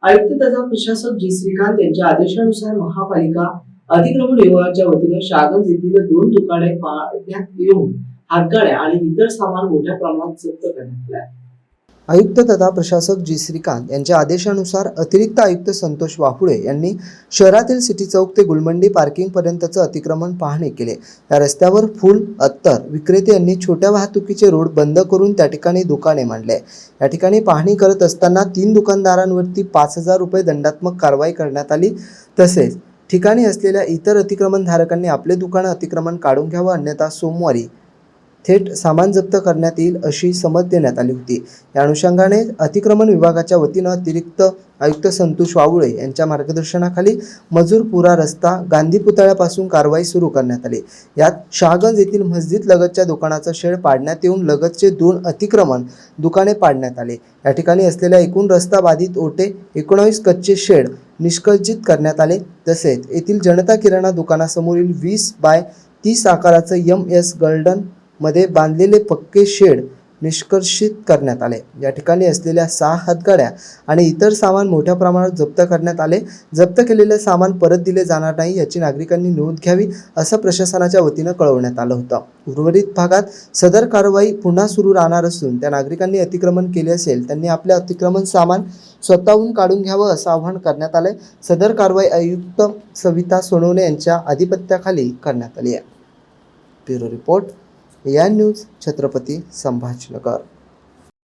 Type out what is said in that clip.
आयुक्त तथा प्रशासक जी श्रीकांत यांच्या आदेशानुसार महापालिका अतिक्रमण विभागाच्या वतीने शाहगंज येथील 2 दुकाने पाडण्यात येऊन हातगाड्या आणि इतर सामान मोठ्या प्रमाणात जप्त करण्यात आले। आयुक्त तथा प्रशासक जी श्रीकांत यांच्या आदेशानुसार अतिरिक्त आयुक्त संतोष वाहुळे यांनी शहरातील सिटी चौक ते गुलमंडी पार्किंग पर्यंतचे अतिक्रमण पाहणी केले। या रस्त्यावर फूल अत्तर विक्रेते यांनी छोट्या वाहतुकीचे रोड बंद करून त्या ठिकाणी दुकाने मांडले। या ठिकाणी पाहणी करत असताना 3 दुकानदारांवरती 5000 रुपये दंडात्मक कारवाई करण्यात आली। तसेच ठिकाणी असलेल्या इतर अतिक्रमणधारकांनी आपले दुकान अतिक्रमण काढून घ्यावे, अन्यथा सोमवारी थेट सामान जप्त करण्यात येईल अशी समज देण्यात आली होती। या अनुषंगाने अतिक्रमण विभागाच्या वतीने अतिरिक्त आयुक्त संतोष वाहुळे यांच्या मार्गदर्शनाखाली मजूरपुरा रस्ता गांधी पुतळ्यापासून कारवाई सुरू करण्यात आली। यात शाहगंज येथील मस्जिद लगतच्या दुकानाचा शेड पाडण्यात येऊन लगतचे 2 अतिक्रमण दुकाने पाडण्यात आले। या ठिकाणी असलेल्या एकूण रस्ता बाधित ओटे 19 कच्चे शेड निष्कासित करण्यात आले। तसेच येथील जनता किराणा दुकानासमोरील 20 बाय 30 आकाराचे MS गार्डन मध्ये बांधलेले पक्के शेड निष्कासित करण्यात आले। या ठिकाणी असलेल्या 6 हातगाड्या आणि इतर सामान मोठ्या प्रमाणात जप्त करण्यात आले। जप्त केलेले सामान परत दिले जाणार नाही याची नागरिकांनी नोंद घ्यावी असं प्रशासनाच्या वतीने कळवण्यात आलं होतं। उर्वरित भागात सदर कारवाई पुन्हा सुरू राहणार असून त्या नागरिकांनी अतिक्रमण केले असेल त्यांनी आपले अतिक्रमण सामान स्वतःहून काढून घ्यावं असं आवाहन करण्यात आले। सदर कारवाई आयुक्त सविता सोनवणे यांच्या अधिपत्याखाली करण्यात आली आहे। ब्युरो रिपोर्ट या न्यूज छत्रपती संभाजीनगर।